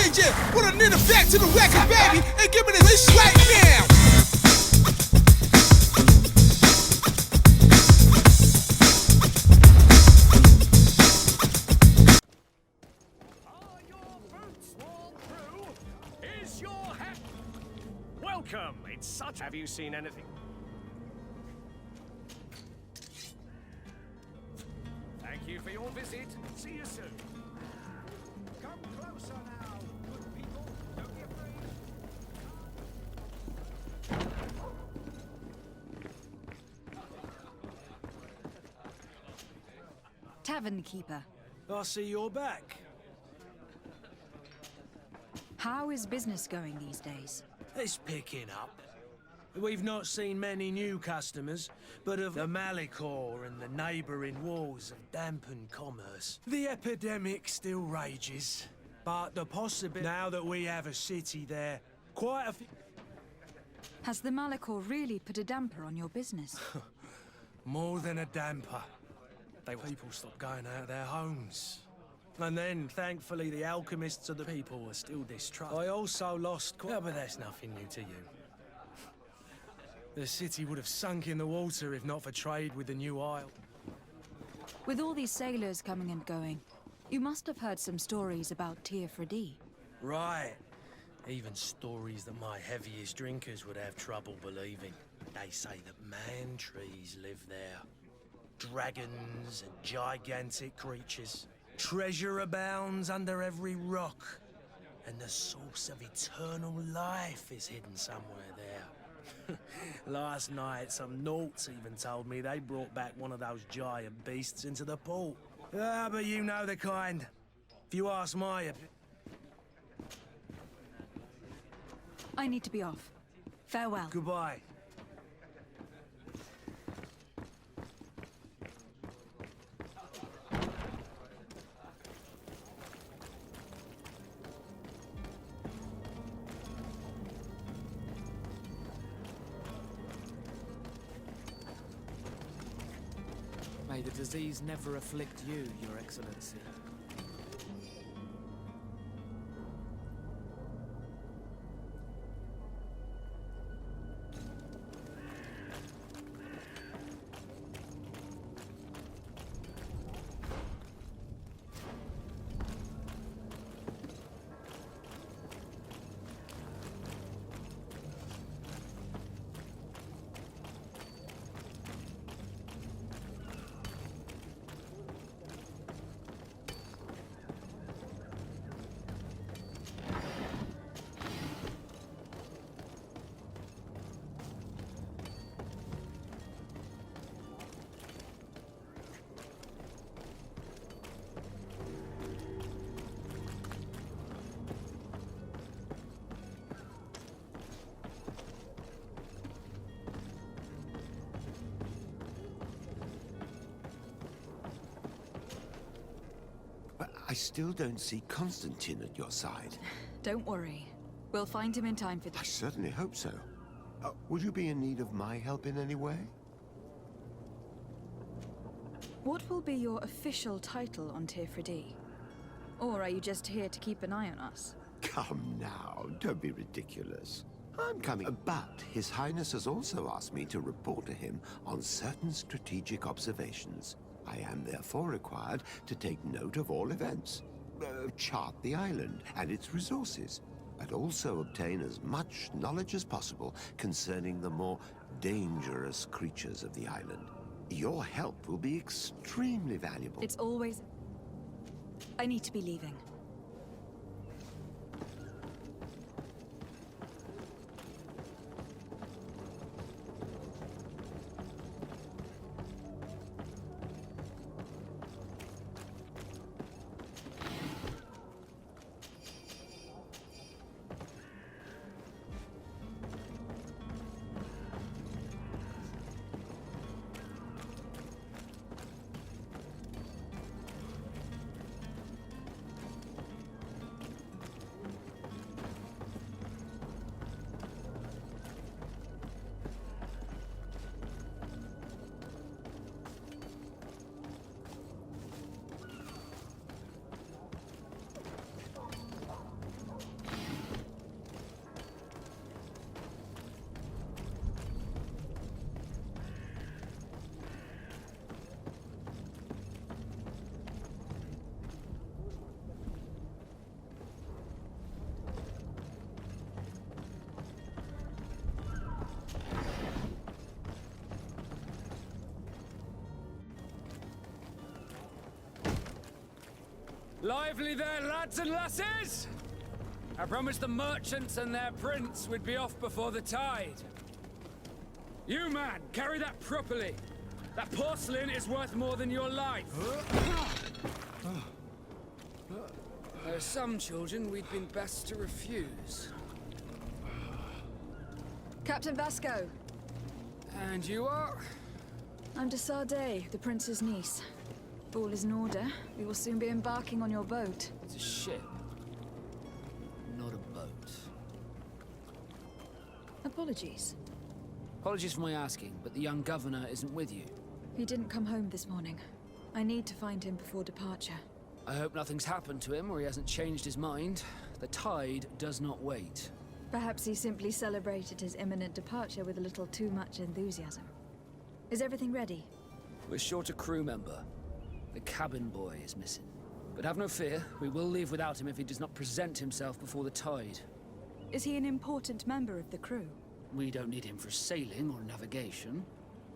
stranger. Put a nigga back to the wagon, baby, and give me this right now. Are your boots worn through? Is your hat? Welcome. It's such. Have you seen anything? Thank you for your visit. See you soon. Come closer now, good people. Don't be afraid. Tavern keeper. I see you're back. How is business going these days? It's picking up. We've not seen many new customers, but of the Malicor and the neighbouring wars have dampened commerce. The epidemic still rages, but the possibility now that we have a city there, quite a few... Has the Malicor really put a damper on your business? More than a damper. People stopped going out of their homes. And then, thankfully, the alchemists of the people were still distrustful. I also lost... Well, but that's nothing new to you. The city would have sunk in the water if not for trade with the new isle. With all these sailors coming and going, you must have heard some stories about Teofredi. Right. Even stories that my heaviest drinkers would have trouble believing. They say that man-trees live there. Dragons and gigantic creatures. Treasure abounds under every rock. And the source of eternal life is hidden somewhere there. Last night, some Nauts even told me they brought back one of those giant beasts into the port. Ah, but you know the kind. If you ask my opinion... I need to be off. Farewell. Goodbye. May the disease never afflict you, Your Excellency. But I still don't see Constantine at your side. Don't worry. We'll find him in time for I this. certainly hope so. Would you be in need of my help in any way? What will be your official title on Teofredi? Or are you just here to keep an eye on us? Come now, don't be ridiculous. I'm coming. But His Highness has also asked me to report to him on certain strategic observations. I am therefore required to take note of all events, chart the island and its resources, but also obtain as much knowledge as possible concerning the more dangerous creatures of the island. Your help will be extremely valuable. It's always... I need to be leaving. Lively there, lads and lasses! I promised the merchants and their prince we'd be off before the tide. You, man, carry that properly. That porcelain is worth more than your life. There are some children we'd been best to refuse. Captain Vasco. And you are? I'm de Sardet, the prince's niece. All is in order. We will soon be embarking on your boat. It's a ship. Not a boat. Apologies. Apologies for my asking, but the young governor isn't with you. He didn't come home this morning. I need to find him before departure. I hope nothing's happened to him or he hasn't changed his mind. The tide does not wait. Perhaps he simply celebrated his imminent departure with a little too much enthusiasm. Is everything ready? We're short a crew member. The cabin boy is missing. But have no fear, we will leave without him if he does not present himself before the tide. Is he an important member of the crew? We don't need him for sailing or navigation.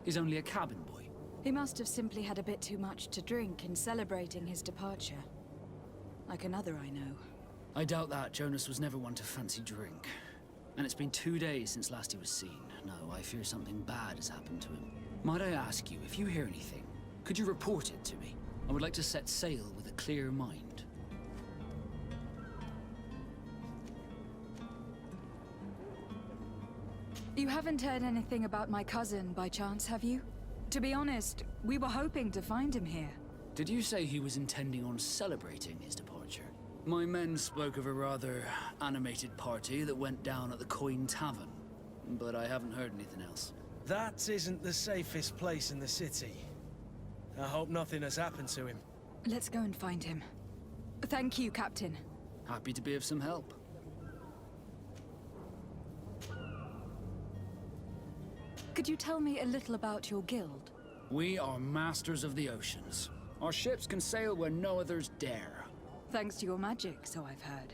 He's only a cabin boy. He must have simply had a bit too much to drink in celebrating his departure. Like another I know. I doubt that. Jonas was never one to fancy drink. And it's been 2 days since last he was seen. No, I fear something bad has happened to him. Might I ask you, if you hear anything, could you report it to me? I would like to set sail with a clear mind. You haven't heard anything about my cousin, by chance, have you? To be honest, we were hoping to find him here. Did you say he was intending on celebrating his departure? My men spoke of a rather animated party that went down at the Coin Tavern, but I haven't heard anything else. That isn't the safest place in the city. I hope nothing has happened to him. Let's go and find him. Thank you, Captain. Happy to be of some help. Could you tell me a little about your guild? We are masters of the oceans. Our ships can sail where no others dare. Thanks to your magic, so I've heard.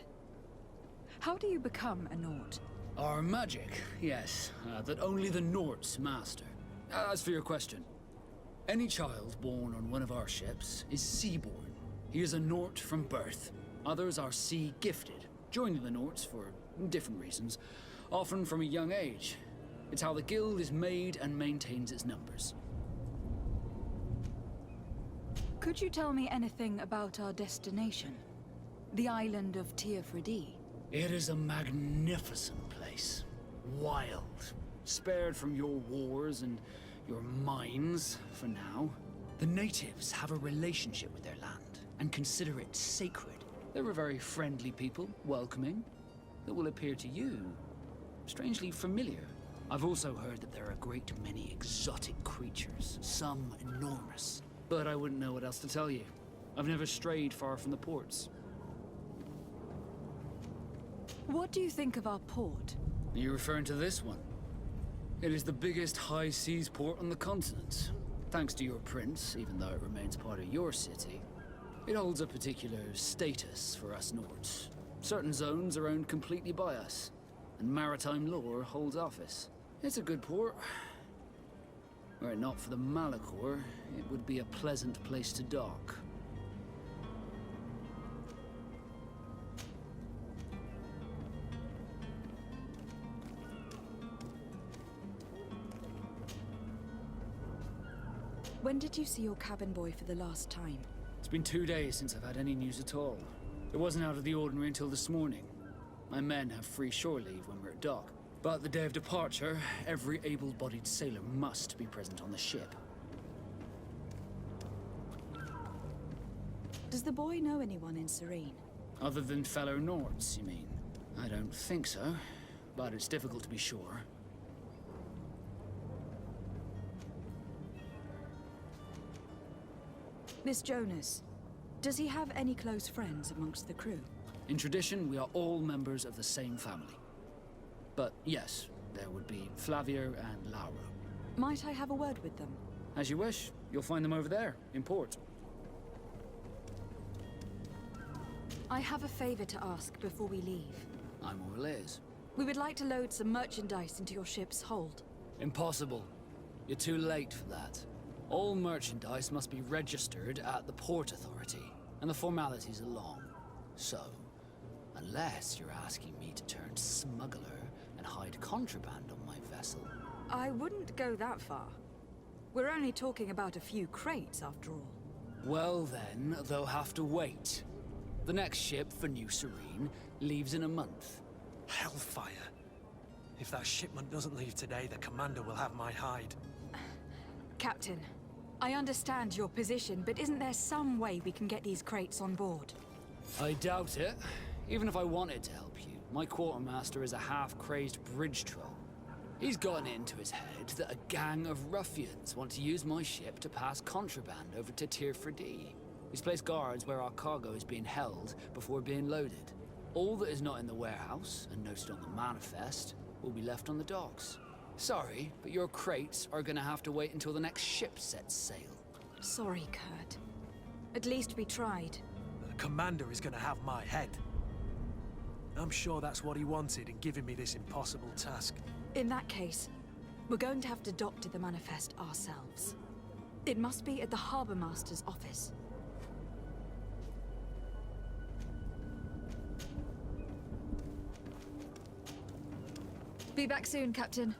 How do you become a Nord? Our magic, yes, that only the Nords master. As for your question, any child born on one of our ships is seaborn. He is a Nord from birth. Others are sea-gifted, joining the Nords for different reasons, often from a young age. It's how the guild is made and maintains its numbers. Could you tell me anything about our destination? The island of Teofredi? It is a magnificent place. Wild. Spared from your wars and your mines, for now. The natives have a relationship with their land, and consider it sacred. They're a very friendly people, welcoming, that will appear to you strangely familiar. I've also heard that there are a great many exotic creatures, some enormous. But I wouldn't know what else to tell you. I've never strayed far from the ports. What do you think of our port? Are you referring to this one? It is the biggest high seas port on the continent. Thanks to your prince, even though it remains part of your city, it holds a particular status for us Nords. Certain zones are owned completely by us, and maritime law holds office. It's a good port. Were it not for the Malachor, it would be a pleasant place to dock. When did you see your cabin boy for the last time? It's been 2 days since I've had any news at all. It wasn't out of the ordinary until this morning. My men have free shore leave when we're at dock. But the day of departure, every able-bodied sailor must be present on the ship. Does the boy know anyone in Serene? Other than fellow Nords, you mean? I don't think so, but it's difficult to be sure. Miss Jonas, does he have any close friends amongst the crew? In tradition, we are all members of the same family. But yes, there would be Flavio and Lauro. Might I have a word with them? As you wish. You'll find them over there, in port. I have a favor to ask before we leave. I'm all ears. We would like to load some merchandise into your ship's hold. Impossible. You're too late for that. All merchandise must be registered at the Port Authority, and the formalities are long. So, unless you're asking me to turn smuggler and hide contraband on my vessel... I wouldn't go that far. We're only talking about a few crates, after all. Well then, they'll have to wait. The next ship for New Serene leaves in a month. Hellfire. If that shipment doesn't leave today, the commander will have my hide. Captain, I understand your position, but isn't there some way we can get these crates on board? I doubt it. Even if I wanted to help you, my quartermaster is a half-crazed bridge troll. He's gotten it into his head that a gang of ruffians want to use my ship to pass contraband over to Tier 4D. He's placed guards where our cargo is being held before being loaded. All that is not in the warehouse, and noted on the manifest, will be left on the docks. Sorry, but your crates are gonna have to wait until the next ship sets sail. Sorry, Kurt. At least we tried. The commander is gonna have my head. I'm sure that's what he wanted in giving me this impossible task. In that case, we're going to have to doctor the manifest ourselves. It must be at the Harbor Master's office. Be back soon, Captain.